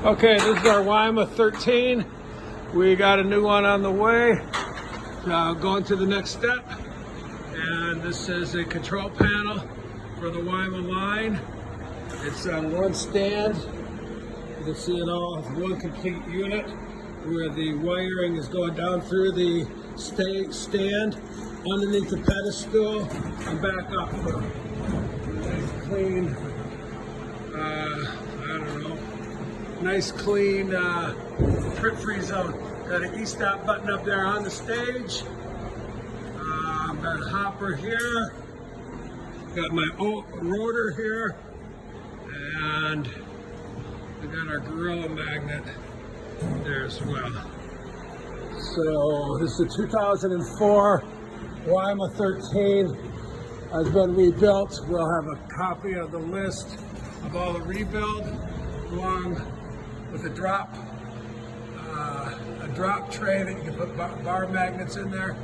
Okay, this is our Weima 13. We got a new one on the way. Going to the next step. And this is a control panel for the Weima line. It's on one stand. You can see it all as one complete unit where the wiring is going down through the stand, underneath the pedestal, and back up for nice clean, nice clean trip-free zone. Got an e-stop button up there on the stage. Got a hopper here. Got my rotor here. And we got our gorilla magnet there as well. So this is a 2004 Weima 13. Has been rebuilt. We'll have a copy of the list of all the rebuild, along with a drop tray that you can put bar magnets in there.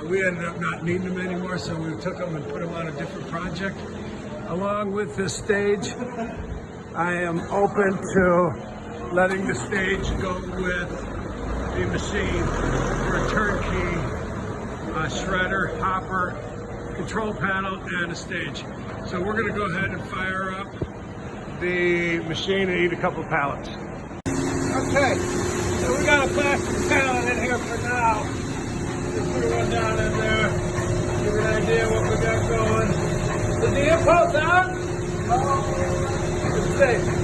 We ended up not needing them anymore, so we took them and put them on a different project. Along with this stage, I am open to letting the stage go with the machine for a turnkey shredder, hopper, control panel, and a stage. So we're going to go ahead and fire up the machine and eat a couple pallets. Okay, so we got a plastic pallet in here for now. Just put one down in there, give you an idea what we got going. Is the impulse out? Oh, let's see.